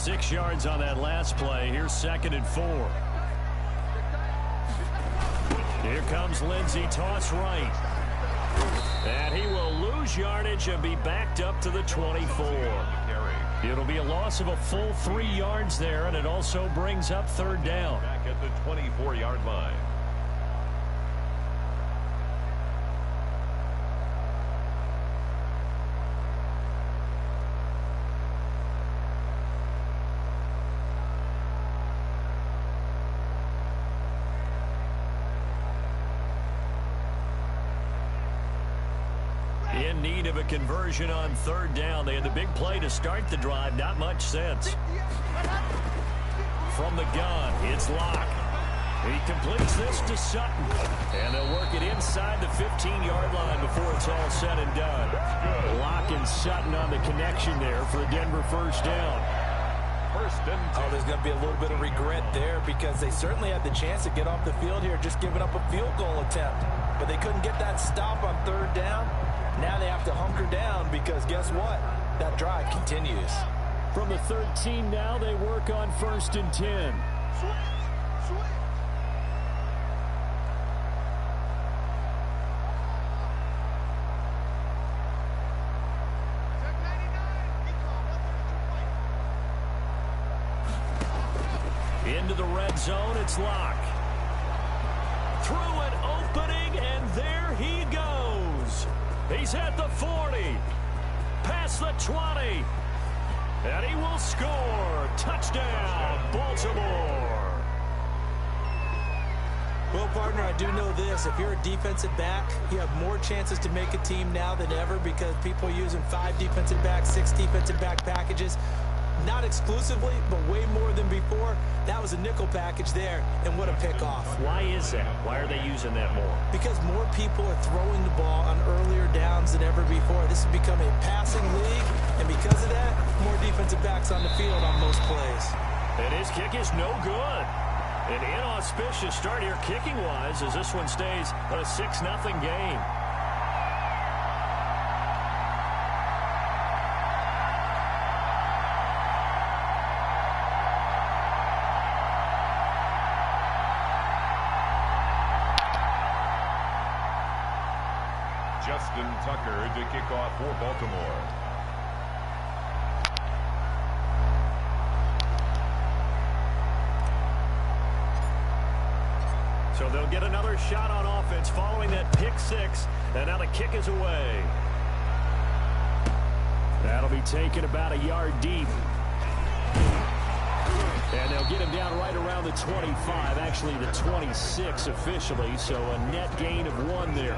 6 yards on that last play. Here's 2nd and 4. Here comes Lindsey, toss right. And he will lose yardage and be backed up to the 24. It'll be a loss of a full 3 yards there, and it also brings up 3rd down. Back at the 24-yard line. In need of a conversion on 3rd down. They had the big play to start the drive. Not much sense. From the gun, it's Locke. He completes this to Sutton. And they'll work it inside the 15-yard line before it's all said and done. Locke and Sutton on the connection there for a Denver 1st down. Oh, there's going to be a little bit of regret there because they certainly had the chance to get off the field here, just giving up a field goal attempt. But they couldn't get that stop on 3rd down. Now they have to hunker down because guess what? That drive continues. From the 13 now, they work on 1st and 10. Into the red zone, it's Locke. Through an opening, and there he goes. He's at the 40, past the 20, and he will score. Touchdown, Baltimore. Well, partner, I do know this. If you're a defensive back, you have more chances to make a team now than ever because people are using 5 defensive backs, 6 defensive back packages. Not exclusively, but way more than before. That was a nickel package there, and what a pickoff. Why is that? Why are they using that more? Because more people are throwing the ball on earlier downs than ever before. This has become a passing league, and because of that, more defensive backs on the field on most plays. And his kick is no good. An inauspicious start here kicking-wise as this one stays a 6-0 game. Justin Tucker to kick off for Baltimore. So they'll get another shot on offense following that pick 6, and now the kick is away. That'll be taken about a yard deep. And they'll get him down right around the 25, actually the 26 officially, so a net gain of 1 there.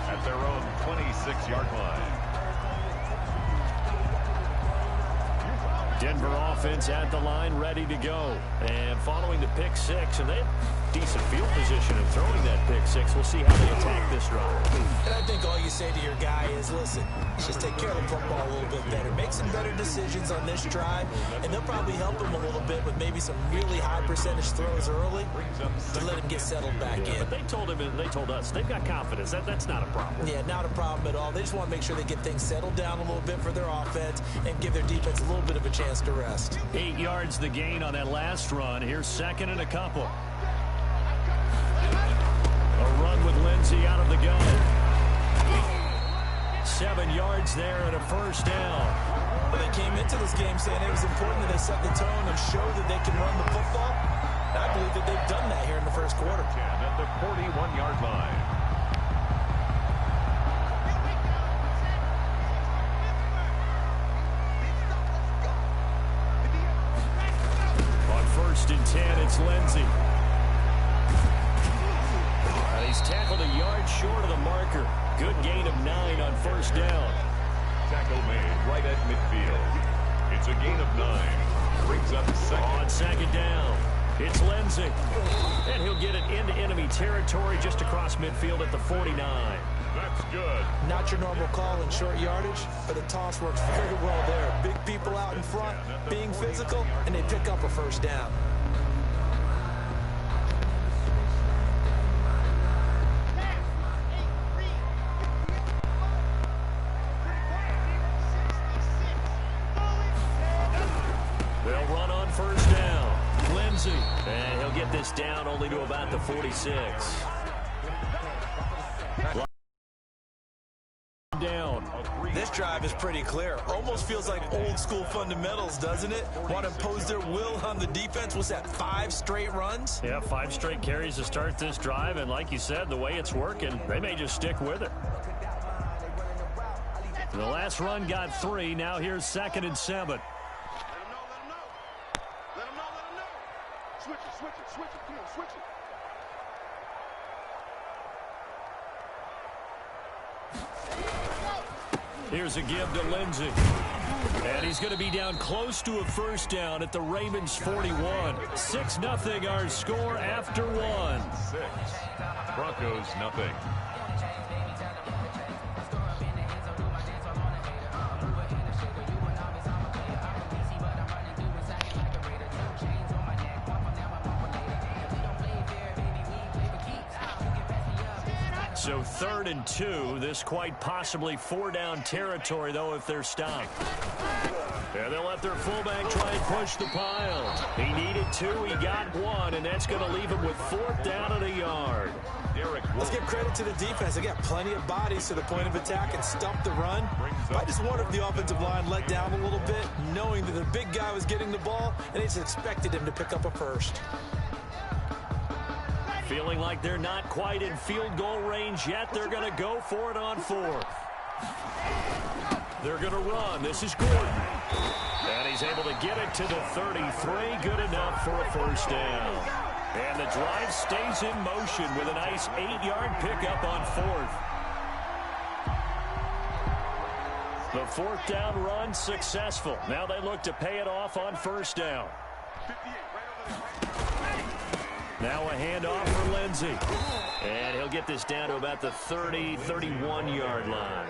At their own 26-yard line. Denver offense at the line, ready to go. And following the pick 6, and they have decent field position of throwing that pick 6. We'll see how they attack this drive. And I think all you say to your guy is, listen, just take care of the football a little bit better. Make some better decisions on this drive, and they'll probably help him a little bit with maybe some really high percentage throws early to let him get settled back in. But they told him, and they told us, they've got confidence. That's not a problem. Yeah, not a problem at all. They just want to make sure they get things settled down a little bit for their offense and give their defense a little bit of a chance to rest. 8 yards the gain on that last run. Here's 2nd and a couple. A run with Lindsey out of the gun. 7 yards there and a 1st down. Well, they came into this game saying it was important that they set the tone and show that they can run the football. And I believe that they've done that here in the first quarter. At the 41-yard line. On 1st and 10, it's Lindsey. And he's tackled a yard short of the marker. Good gain of 9 on 1st down. Tackle made right at midfield. It's a gain of 9. Brings up 2nd. On 2nd down, it's Lindsey. And he'll get it into enemy territory just across midfield at the 49. That's good. Not your normal call in short yardage, but the toss works very well there. Big people out in front, being physical, and they pick up a 1st down. And he'll get this down only to about the 46. Down. This drive is pretty clear. Almost feels like old school fundamentals, doesn't it? Want to impose their will on the defense. What's that, 5 straight runs? Yeah, 5 straight carries to start this drive. And like you said, the way it's working, they may just stick with it. The last run got 3. Now here's 2nd and 7. Let him know. Switch it. Come on, switch it. Here's a give to Lindsey. And he's going to be down close to a first down at the Ravens 41. 6-0 our score after 1. 6. Broncos nothing. So 3rd and 2. This quite possibly 4-down territory, though, if they're stopped. And they'll let their fullback try and push the pile. He needed 2. He got 1, and that's going to leave him with 4th down and a yard. Let's give credit to the defense. They got plenty of bodies to the point of attack and stump the run. I just wonder if the offensive line let down a little bit, knowing that the big guy was getting the ball, and they just expected him to pick up a first. Feeling like they're not quite in field goal range yet. They're going to go for it on 4th. They're going to run. This is Gordon. And he's able to get it to the 33. Good enough for a first down. And the drive stays in motion with a nice 8-yard pickup on 4th. The 4th down run successful. Now they look to pay it off on first down. Now a handoff for Lindsey. And he'll get this down to about the 31-yard line.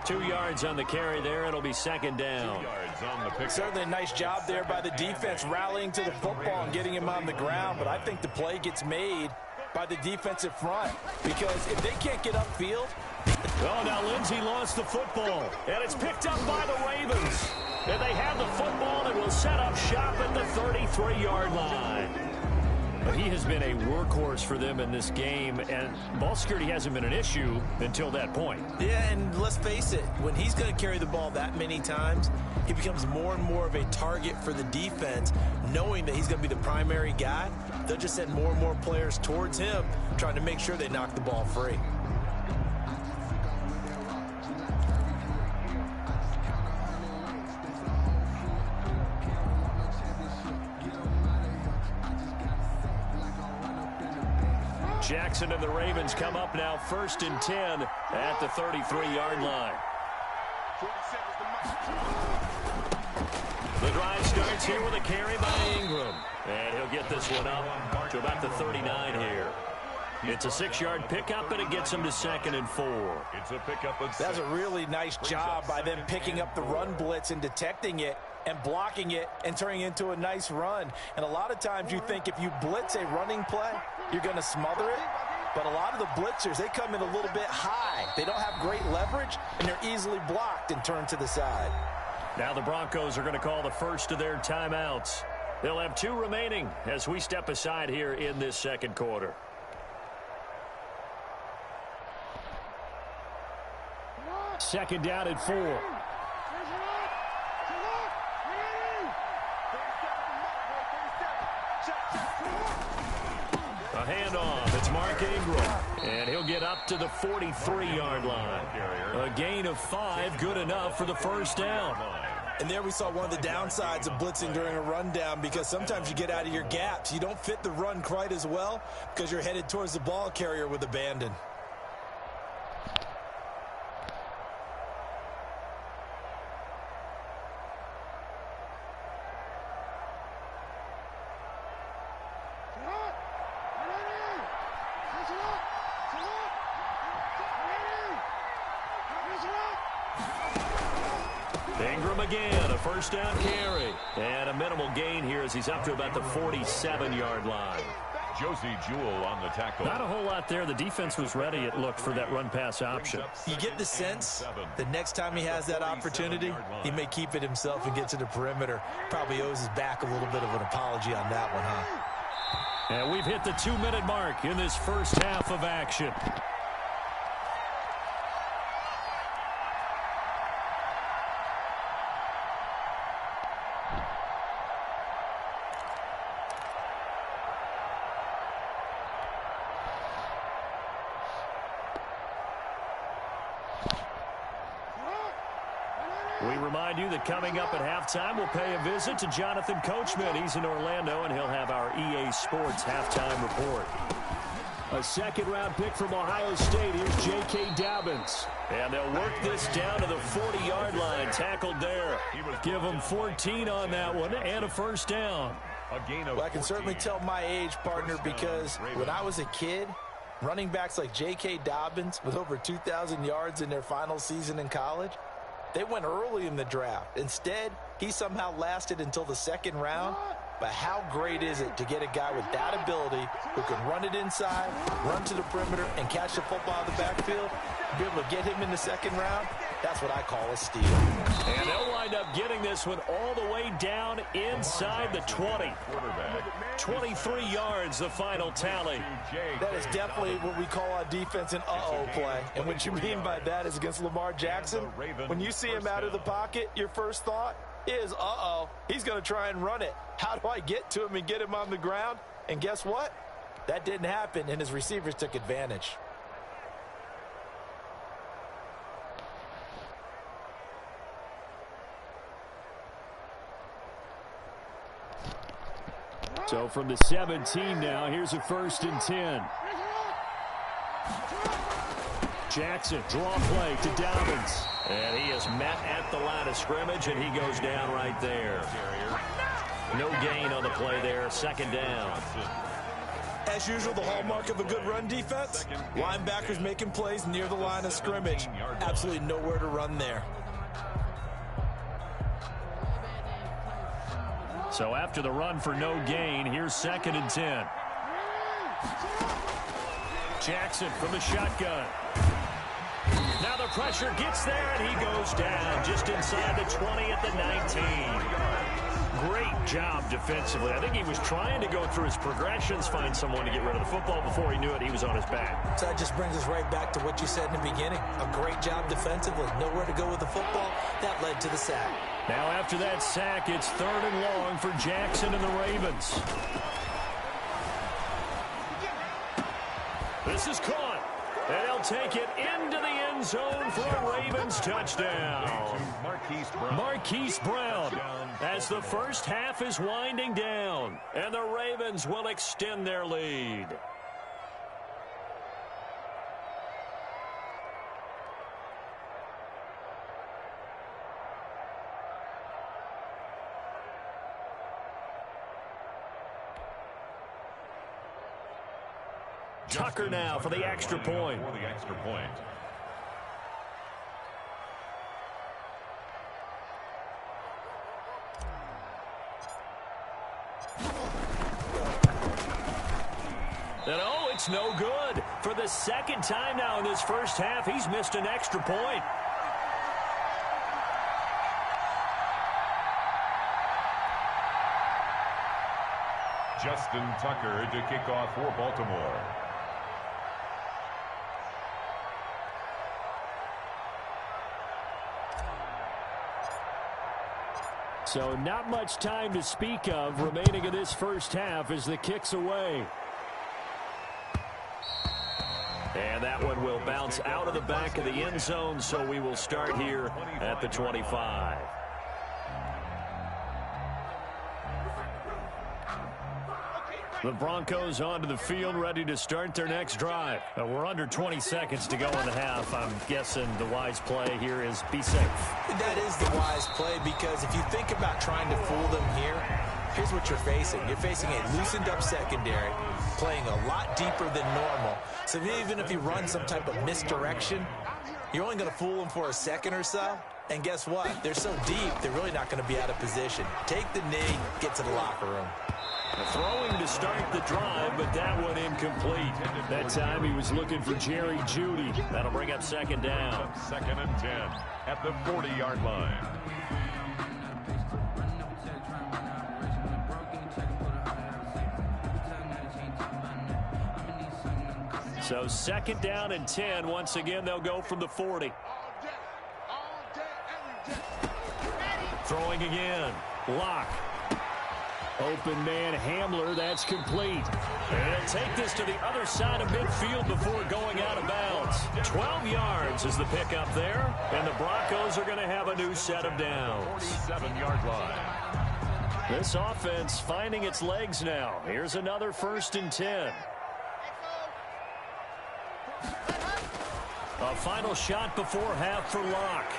2 yards on the carry there. It'll be 2nd down. 2 yards on the pick. Certainly a nice job there by the defense rallying to the football and getting him on the ground. But I think the play gets made by the defensive front. Because if they can't get upfield. Oh, now Lindsey lost the football. And it's picked up by the Ravens. And they have the football and will set up shop at the 33-yard line. But he has been a workhorse for them in this game, and ball security hasn't been an issue until that point. Yeah, and let's face it, when he's going to carry the ball that many times, he becomes more and more of a target for the defense, knowing that he's going to be the primary guy. They'll just send more and more players towards him, trying to make sure they knock the ball free. Jackson and the Ravens come up now 1st and 10 at the 33-yard line. The drive starts here with a carry by Ingram. And he'll get this one up to about the 39 here. It's a 6-yard pickup, and it gets him to 2nd and 4. It's a pickup of 6. That's a really nice job by them picking up the run blitz and detecting it and blocking it and turning it into a nice run. And a lot of times you think if you blitz a running play, you're going to smother it. But a lot of the blitzers, they come in a little bit high. They don't have great leverage, and they're easily blocked and turned to the side. Now the Broncos are going to call the first of their timeouts. They'll have 2 remaining as we step aside here in this 2nd quarter. Second down at 4. A handoff. It's Mark Ingram. And he'll get up to the 43-yard line. A gain of 5, good enough for the first down. And there we saw one of the downsides of blitzing during a rundown, because sometimes you get out of your gaps. You don't fit the run quite as well because you're headed towards the ball carrier with abandon. Ingram again, a first down carry. And a minimal gain here as he's up to about the 47-yard line. Josie Jewell on the tackle. Not a whole lot there. The defense was ready, it looked, for that run-pass option. You get the sense the next time he has that opportunity, he may keep it himself and get to the perimeter. Probably owes his back a little bit of an apology on that one, huh? And we've hit the 2-minute mark in this first half of action. We remind you that coming up at halftime, we'll pay a visit to Jonathan Coachman. He's in Orlando, and he'll have our EA Sports halftime report. A second-round pick from Ohio State. Here's J.K. Dobbins. And they'll work this down to the 40-yard line. Tackled there. Give him 14 on that one and a first down. Well, I can certainly tell my age, partner, because when I was a kid, running backs like J.K. Dobbins with over 2,000 yards in their final season in college, they went early in the draft. Instead, he somehow lasted until the second round. But how great is it to get a guy with that ability who can run it inside, run to the perimeter, and catch the football in the backfield? Be able to get him in the second round, that's what I call a steal. And they'll wind up getting this one all the way down inside the 20. 23 yards, the final tally. That is definitely what we call on defense an uh-oh play. And what you mean by that is against Lamar Jackson, when you see him out of the pocket, your first thought is, uh-oh, he's going to try and run it. How do I get to him and get him on the ground? And guess what? That didn't happen, and his receivers took advantage. So from the 17 now, here's a 1st and 10. Jackson, draw play to Dobbins. And he is met at the line of scrimmage, and he goes down right there. No gain on the play there, 2nd down. As usual, the hallmark of a good run defense, linebackers making plays near the line of scrimmage. Absolutely nowhere to run there. So after the run for no gain, here's 2nd and 10. Jackson from the shotgun. Now the pressure gets there, and he goes down just inside the 20 at the 19. Great job defensively. I think he was trying to go through his progressions, find someone to get rid of the football. Before he knew it, he was on his back. So that just brings us right back to what you said in the beginning. A great job defensively. Nowhere to go with the football. That led to the sack. Now after that sack, it's 3rd and long for Jackson and the Ravens. This is caught. And they'll take it into the end zone for a Ravens touchdown. Marquise Brown as the first half is winding down. And the Ravens will extend their lead. Tucker now for the extra point. And oh, it's no good. For the 2nd time now in this first half, he's missed an extra point. Justin Tucker to kick off for Baltimore. So not much time to speak of remaining in this first half as the kick's away. And that one will bounce out of the back of the end zone, so we will start here at the 25. The Broncos onto the field, ready to start their next drive. We're under 20 seconds to go in the half. I'm guessing the wise play here is be safe. That is the wise play, because if you think about trying to fool them here, here's what you're facing. You're facing a loosened up secondary, playing a lot deeper than normal. So even if you run some type of misdirection, you're only going to fool them for a second or so. And guess what? They're so deep, they're really not going to be out of position. Take the knee, get to the locker room. Throwing to start the drive, but that one incomplete. That time he was looking for Jerry Jeudy. That'll bring up second down. Second and 10 at the 40-yard line. So second down and 10. Once again, they'll go from the 40. Throwing again. Lock. Open man Hamler, that's complete. And they'll take this to the other side of midfield before going out of bounds. 12 yards is the pickup there, and the Broncos are going to have a new set of downs. 47-yard line. This offense finding its legs now. Here's another first and 10. A final shot before half for Locke.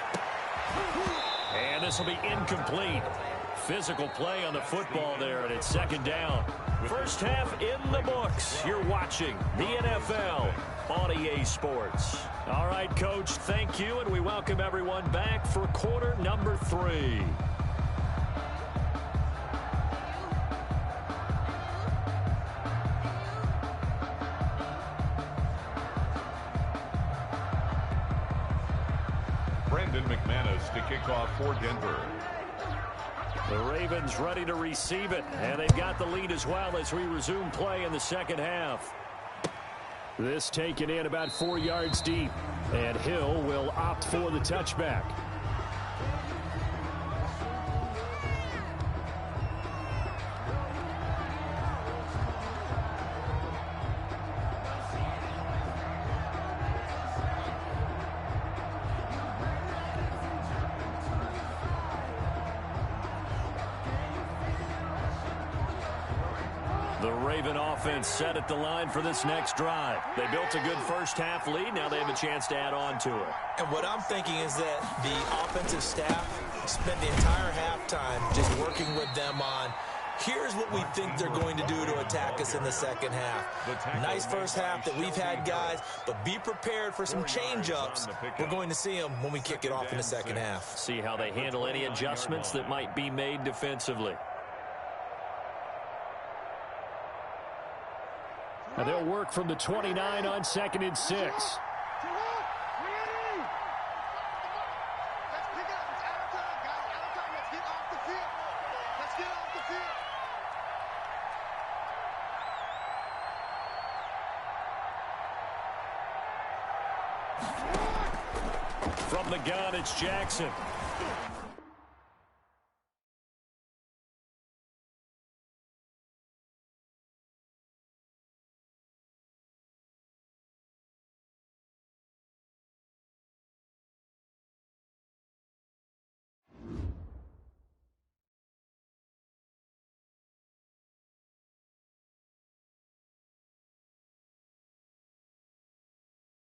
And this will be incomplete. Physical play on the football there, and it's second down. First half in the books. You're watching the NFL on EA Sports. All right, Coach, thank you, and we welcome everyone back for quarter number 3. Brandon McManus to kick off for Denver. The Ravens ready to receive it, and they've got the lead as well as we resume play in the second half. This taken in about 4 yards deep, and Hill will opt for the touchback. The Raven offense set at the line for this next drive. They built a good first half lead. Now they have a chance to add on to it. And what I'm thinking is that the offensive staff spent the entire halftime just working with them on, here's what we think they're going to do to attack us in the second half. Nice first half that we've had, guys, but be prepared for some change-ups. We're going to see them when we kick it off in the second half. See how they handle any adjustments that might be made defensively. Now they'll work from the 29 on second and 6. From the gun, it's Jackson.